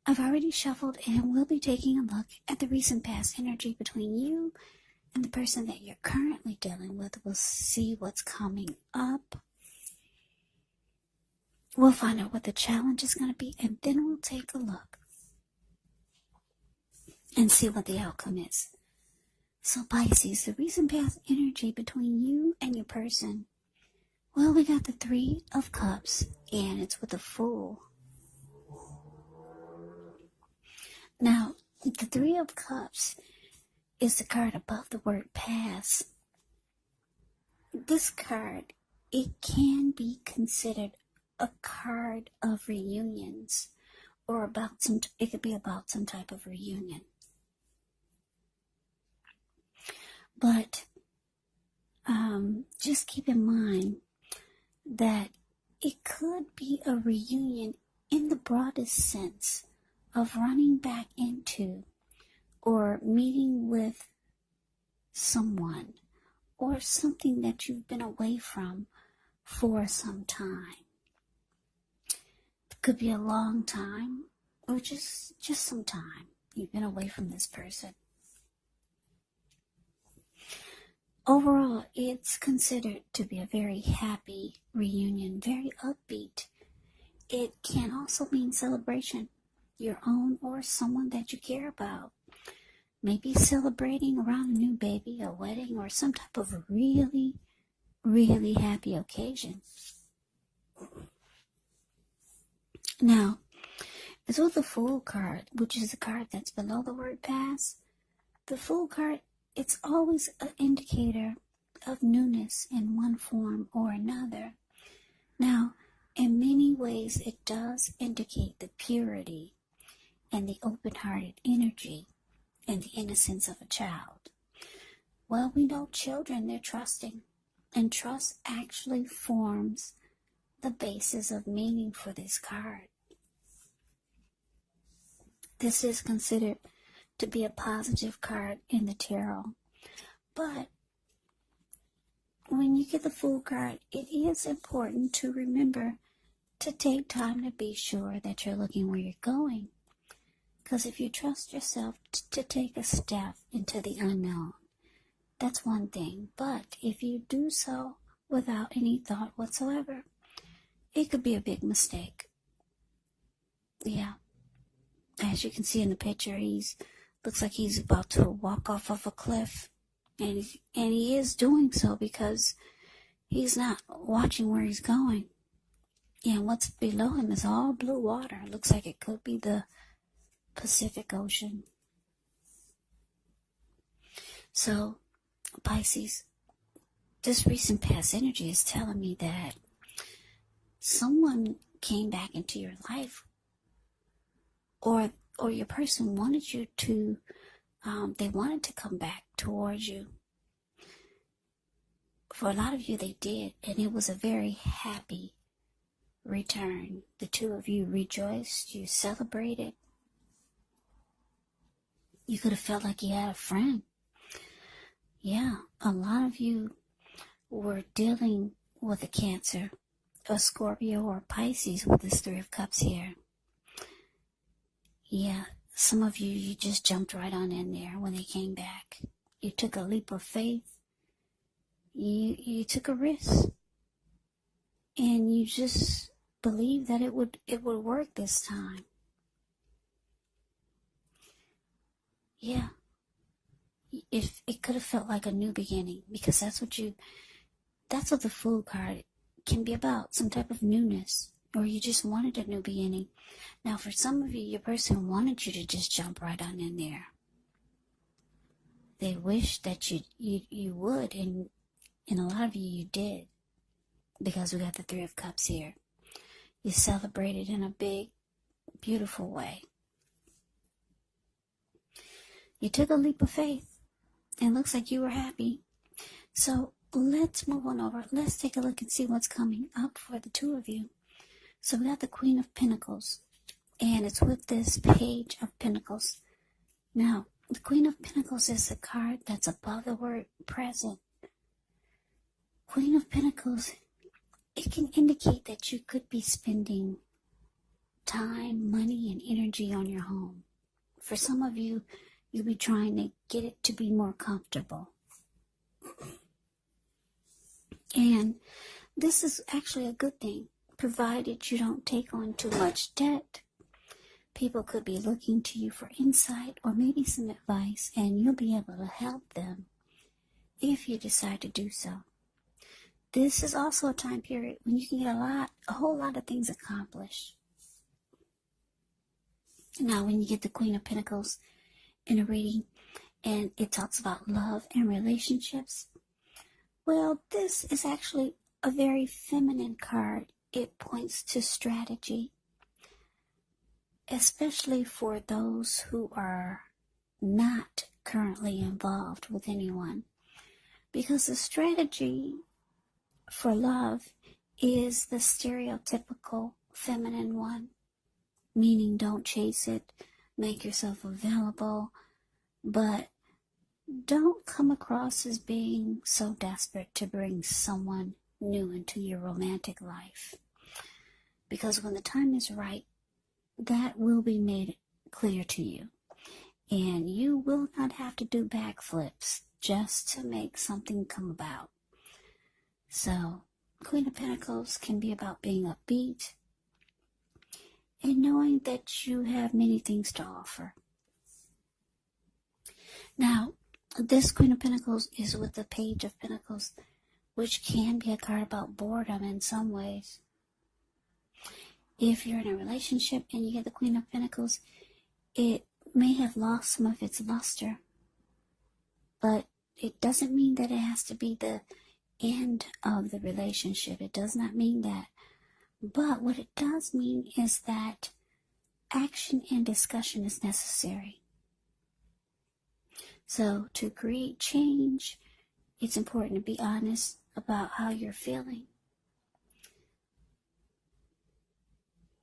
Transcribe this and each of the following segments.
I've already shuffled and we'll be taking a look at the recent past energy between you and the person that you're currently dealing with. We'll see what's coming up. We'll find out what the challenge is going to be, and then we'll take a look and see what the outcome is. So Pisces, the recent past energy between you and your person. Well, we got the Three of Cups, and it's with the Fool. Now, the Three of Cups is the card above the word past. This card, it can be considered a card of reunions, or it could be about some type of reunion. But just keep in mind that it could be a reunion in the broadest sense of running back into or meeting with someone or something that you've been away from for some time. It could be a long time or just some time you've been away from this person. Overall, it's considered to be a very happy reunion, very upbeat. It can also mean celebration, your own or someone that you care about. Maybe celebrating around a new baby, a wedding, or some type of really, really happy occasion. Now, it's with the Fool card, which is the card that's below the word past. The Fool card, it's always an indicator of newness in one form or another. Now, in many ways, it does indicate the purity and the open-hearted energy and the innocence of a child. Well, we know children, they're trusting, and trust actually forms the basis of meaning for this card. This is considered to be a positive card in the tarot. But when you get the Fool card, it is important to remember to take time to be sure that you're looking where you're going. Because if you trust yourself to take a step into the unknown, that's one thing. But if you do so without any thought whatsoever, it could be a big mistake. Yeah. As you can see in the picture, looks like he's about to walk off of a cliff. And he is doing so because he's not watching where he's going. And what's below him is all blue water. It looks like it could be the Pacific Ocean. So, Pisces, this recent past energy is telling me that someone came back into your life, or your person wanted you to, they wanted to come back towards you. For a lot of you, they did, and it was a very happy return. The two of you rejoiced, you celebrated. You could have felt like you had a friend. Yeah, a lot of you were dealing with a Cancer, a Scorpio, or Pisces with this Three of Cups here. Yeah, some of you just jumped right on in there when they came back. You took a leap of faith. You took a risk. And you just believed that it would work this time. Yeah. If it could have felt like a new beginning, because that's what the Fool card can be about, some type of newness, or you just wanted a new beginning. Now, for some of you, your person wanted you to just jump right on in there. They wished that you would, and a lot of you did, because we got the Three of Cups here. You celebrated in a big, beautiful way. You took a leap of faith. It looks like you were happy. So let's move on over. Let's take a look and see what's coming up for the two of you. So we got the Queen of Pentacles, and it's with this Page of Pentacles. Now, the Queen of Pentacles is the card that's above the word present. Queen of Pentacles, it can indicate that you could be spending time, money, and energy on your home. For some of you, you'll be trying to get it to be more comfortable. And this is actually a good thing, provided you don't take on too much debt. People could be looking to you for insight or maybe some advice, and you'll be able to help them if you decide to do so. This is also a time period when you can get a whole lot of things accomplished. Now, when you get the Queen of Pentacles in a reading, and it talks about love and relationships, well, this is actually a very feminine card. It points to strategy, especially for those who are not currently involved with anyone. Because the strategy for love is the stereotypical feminine one, meaning don't chase it, make yourself available, but don't come across as being so desperate to bring someone new into your romantic life. Because when the time is right, that will be made clear to you. And you will not have to do backflips just to make something come about. So, Queen of Pentacles can be about being upbeat and knowing that you have many things to offer. Now, this Queen of Pentacles is with the Page of Pentacles, which can be a card about boredom in some ways. If you're in a relationship and you get the Queen of Pentacles, it may have lost some of its luster, but it doesn't mean that it has to be the end of the relationship. It does not mean that. But what it does mean is that action and discussion is necessary. So to create change, it's important to be honest about how you're feeling.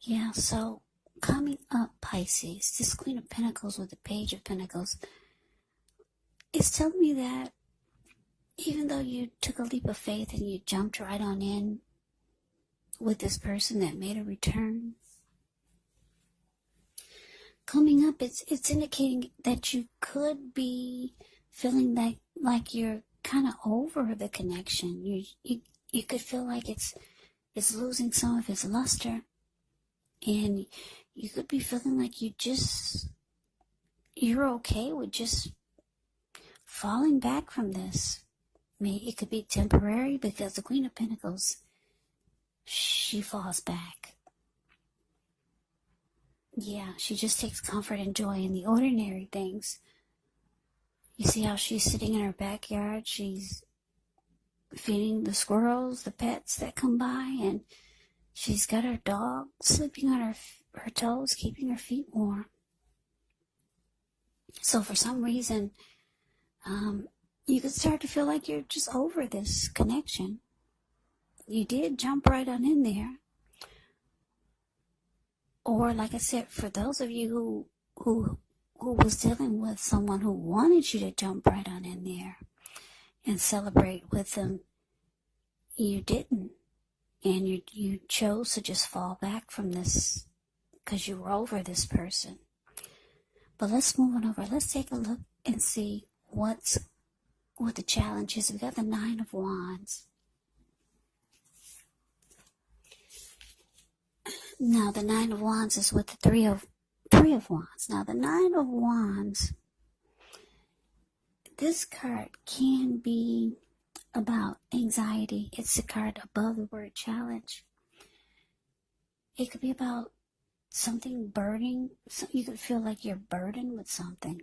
Yeah, so coming up, Pisces, this Queen of Pentacles with the Page of Pentacles is telling me that even though you took a leap of faith and you jumped right on in with this person that made a return, coming up, it's indicating that you could be feeling like you're kind of over the connection. You could feel like it's losing some of its luster, and you could be feeling like you're okay with just falling back from this. I mean, it could be temporary because the Queen of Pentacles, she falls back. Yeah, she just takes comfort and joy in the ordinary things. You see how she's sitting in her backyard, she's feeding the squirrels, the pets that come by, and she's got her dog sleeping on her toes, keeping her feet warm. So for some reason, you could start to feel like you're just over this connection. You did jump right on in there. Or like I said, for those of you who was dealing with someone who wanted you to jump right on in there and celebrate with them, you didn't. And you chose to just fall back from this because you were over this person. But let's move on over. Let's take a look and see what the challenge is. We got the Nine of Wands. Now the Nine of Wands is with the Three of Wands. Now the Nine of Wands, this card can be about anxiety. It's the card above the word challenge. It could be about something burning. You could feel like you're burdened with something,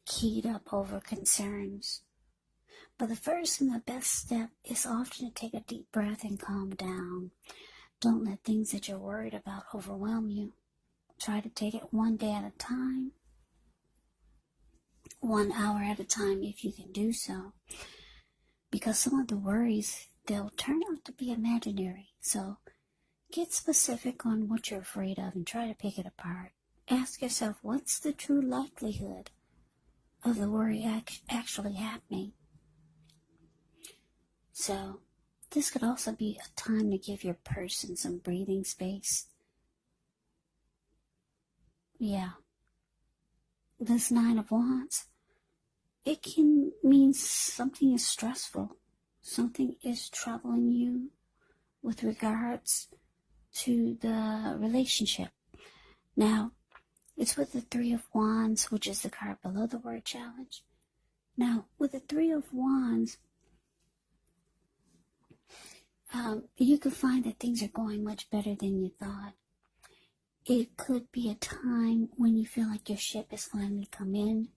keyed up over concerns. But the first and the best step is often to take a deep breath and calm down. Don't let things that you're worried about overwhelm you. Try to take it one day at a time, 1 hour at a time if you can do so. Because some of the worries, they'll turn out to be imaginary. So get specific on what you're afraid of and try to pick it apart. Ask yourself, what's the true likelihood of the worry actually happening? So this could also be a time to give your person some breathing space yeah, this Nine of Wands, it can mean something is stressful. Something is troubling you with regards to the relationship. Now, it's with the Three of Wands, which is the card below the word challenge. Now, with the Three of Wands, you can find that things are going much better than you thought. It could be a time when you feel like your ship has finally come in.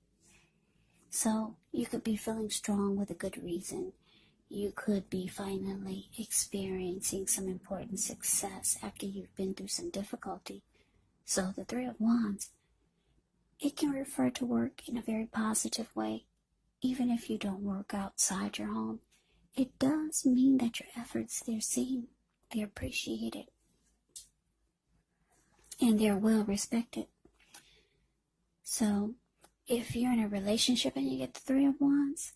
So you could be feeling strong with a good reason. You could be finally experiencing some important success after you've been through some difficulty. So the Three of Wands, it can refer to work in a very positive way. Even if you don't work outside your home, it does mean that your efforts, they're seen, they're appreciated, and they're well respected. So if you're in a relationship and you get the Three of Wands,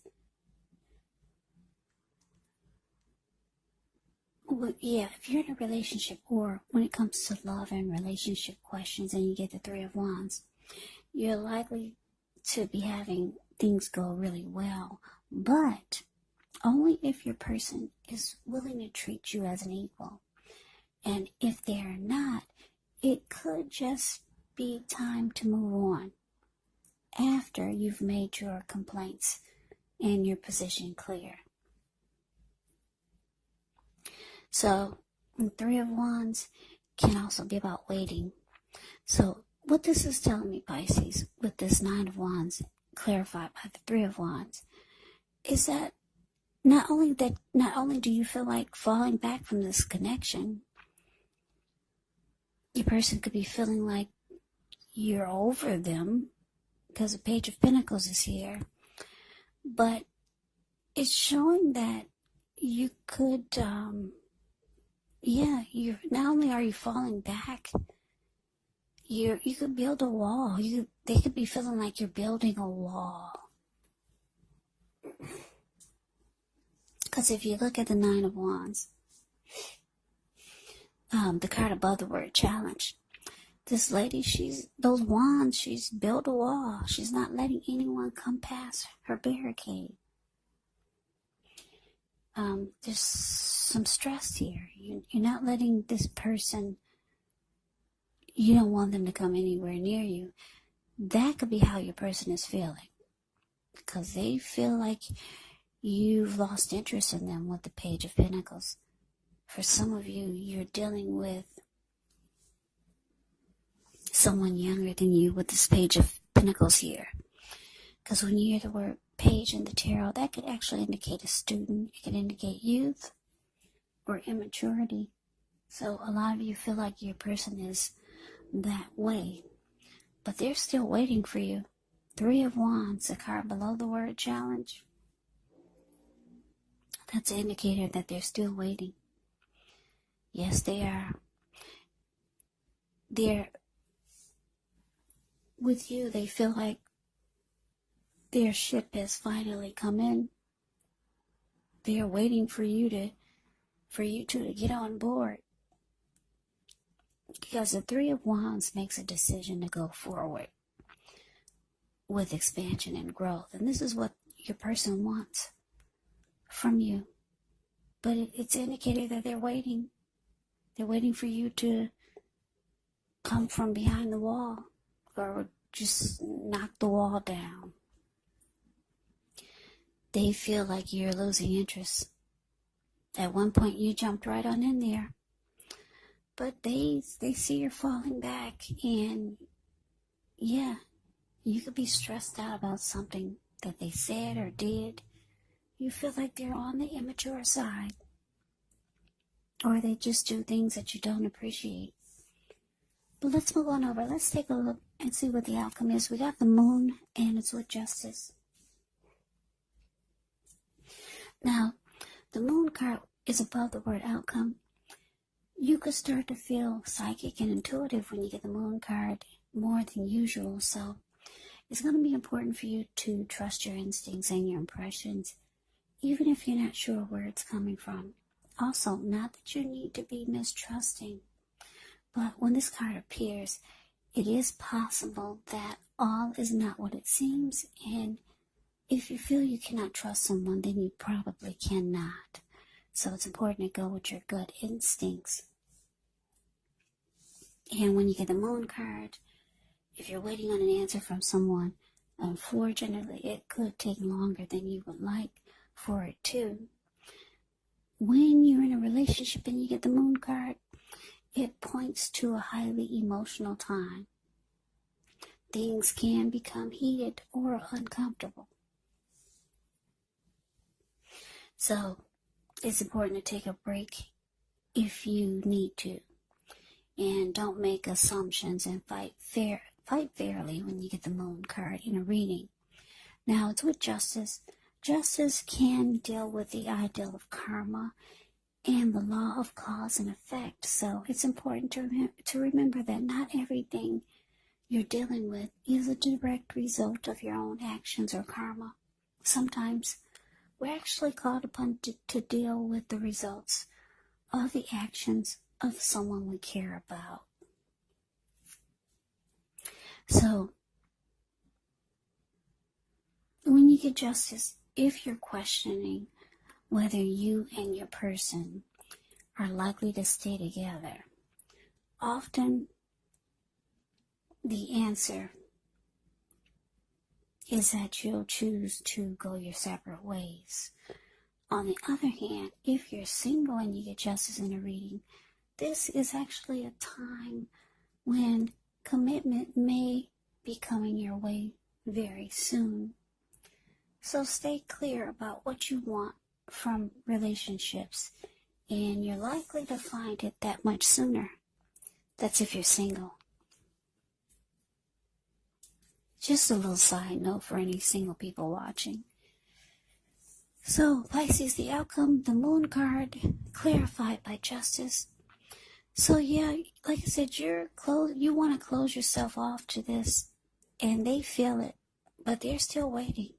if you're in a relationship, or when it comes to love and relationship questions and you get the Three of Wands, you're likely to be having things go really well, but only if your person is willing to treat you as an equal. And if they're not, it could just be time to move on after you've made your complaints and your position clear. So, the Three of Wands can also be about waiting. So, what this is telling me, Pisces, with this Nine of Wands clarified by the Three of Wands, is that not only do you feel like falling back from this connection, your person could be feeling like you're over them because the Page of Pentacles is here, but it's showing that you could, you're not only are you falling back, you could build a wall. They could be feeling like you're building a wall. Because if you look at the Nine of Wands, the card above the word challenge, this lady, she's built a wall. She's not letting anyone come past her barricade. There's some stress here. You're not letting this person, you don't want them to come anywhere near you. That could be how your person is feeling, because they feel like you've lost interest in them with the Page of Pentacles. For some of you, you're dealing with someone younger than you with this Page of Pentacles here. Because when you hear the word page in the tarot, that could actually indicate a student. It could indicate youth or immaturity. So a lot of you feel like your person is that way, but they're still waiting for you. Three of Wands, the card below the word challenge, that's an indicator that they're still waiting. Yes, they are. They're with you. They feel like their ship has finally come in. They are waiting for you to get on board. Because the Three of Wands makes a decision to go forward with expansion and growth. And this is what your person wants from you. But it's indicated that they're waiting. They're waiting for you to come from behind the wall or just knock the wall down. They feel like you're losing interest. At one point you jumped right on in there. But they see you're falling back, and yeah, you could be stressed out about something that they said or did. You feel like they're on the immature side, or they just do things that you don't appreciate. But let's move on over. Let's take a look and see what the outcome is. We got the Moon, and it's with Justice. Now, the Moon card is above the word outcome. You could start to feel psychic and intuitive when you get the Moon card more than usual. So it's going to be important for you to trust your instincts and your impressions, even if you're not sure where it's coming from. Also, not that you need to be mistrusting, but when this card appears, it is possible that all is not what it seems, and if you feel you cannot trust someone, then you probably cannot. So it's important to go with your gut instincts. And when you get the Moon card, if you're waiting on an answer from someone, unfortunately, it could take longer than you would like for it to. When you're in a relationship and you get the Moon card, it points to a highly emotional time. Things can become heated or uncomfortable. So it's important to take a break if you need to. And don't make assumptions and fight fairly when you get the Moon card in a reading. Now it's with Justice. Justice can deal with the ideal of karma and the law of cause and effect. So it's important to remember that not everything you're dealing with is a direct result of your own actions or karma. Sometimes we're actually called upon to deal with the results of the actions of someone we care about. So, when you get Justice, if you're questioning whether you and your person are likely to stay together, often the answer is that you'll choose to go your separate ways. On the other hand, if you're single and you get Justice in a reading, this is actually a time when commitment may be coming your way very soon. So stay clear about what you want from relationships, and you're likely to find it that much sooner. That's if you're single. Just a little side note for any single people watching. So, Pisces, the outcome, the Moon card, clarified by Justice. So, yeah, like I said, you want to close yourself off to this, and they feel it, but they're still waiting.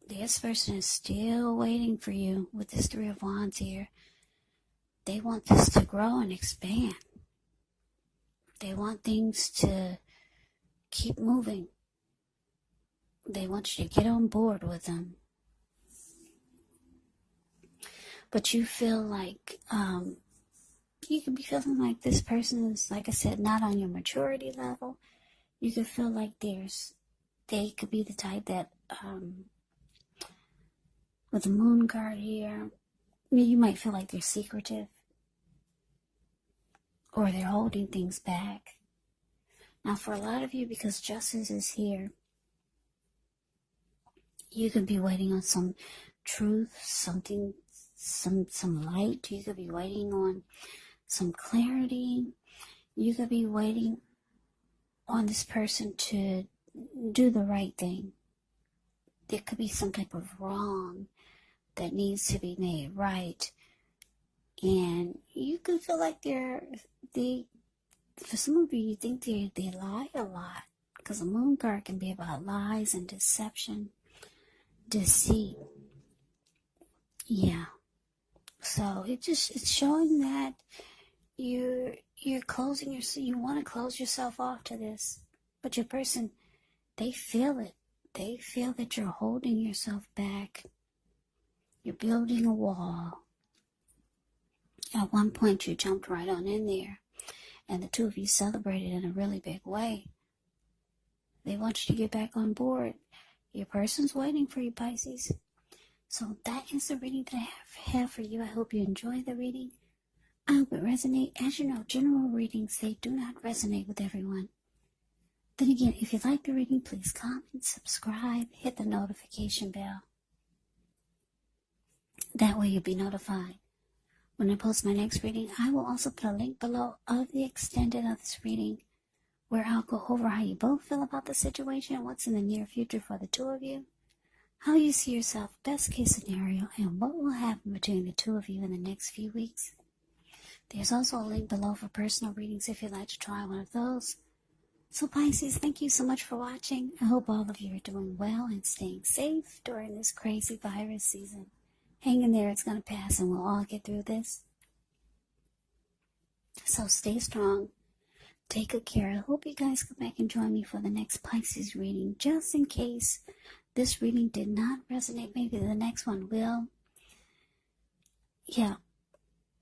This person is still waiting for you with this Three of Wands here. They want this to grow and expand. They want things to keep moving. They want you to get on board with them. But you feel like, you could be feeling like this person is, like I said, not on your maturity level. You could feel like they could be the type that, with the Moon card here, you might feel like they're secretive. Or they're holding things back. Now for a lot of you, because Justice is here, you could be waiting on some truth, something, some light. You could be waiting on some clarity. You could be waiting on this person to do the right thing. There could be some type of wrong that needs to be made right. And you could feel like for some of you think they lie a lot. Because the Moon card can be about lies and deception, deceit. Yeah. So it's showing that you're closing you want to close yourself off to this. But your person, they feel it. They feel that you're holding yourself back. You're building a wall. At one point, you jumped right on in there, and the two of you celebrated in a really big way. They want you to get back on board. Your person's waiting for you, Pisces. So that is the reading that I have for you. I hope you enjoy the reading. I hope it resonates. As you know, general readings, they do not resonate with everyone. Then again, if you like the reading, please comment, subscribe, hit the notification bell. That way you'll be notified when I post my next reading. I will also put a link below of the extended of this reading, where I'll go over how you both feel about the situation, what's in the near future for the two of you, how you see yourself, best case scenario, and what will happen between the two of you in the next few weeks. There's also a link below for personal readings if you'd like to try one of those. So Pisces, thank you so much for watching. I hope all of you are doing well and staying safe during this crazy virus season. Hang in there, it's going to pass and we'll all get through this. So stay strong, Take good care. I hope you guys come back and join me for the next Pisces reading. Just in case this reading did not resonate, maybe the next one will. Yeah.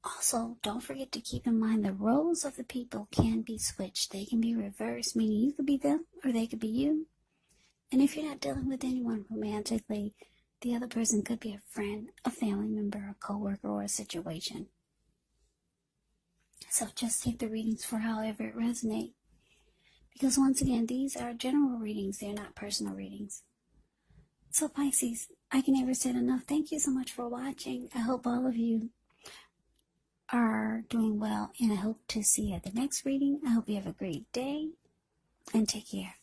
Also, don't forget to keep in mind the roles of the people can be switched. They can be reversed, meaning you could be them or they could be you. And if you're not dealing with anyone romantically, the other person could be a friend, a family member, a coworker, or a situation. So just take the readings for however it resonates. Because once again, these are general readings. They're not personal readings. So Pisces, I can never say it enough. Thank you so much for watching. I hope all of you are doing well, and I hope to see you at the next reading. I hope you have a great day, and take care.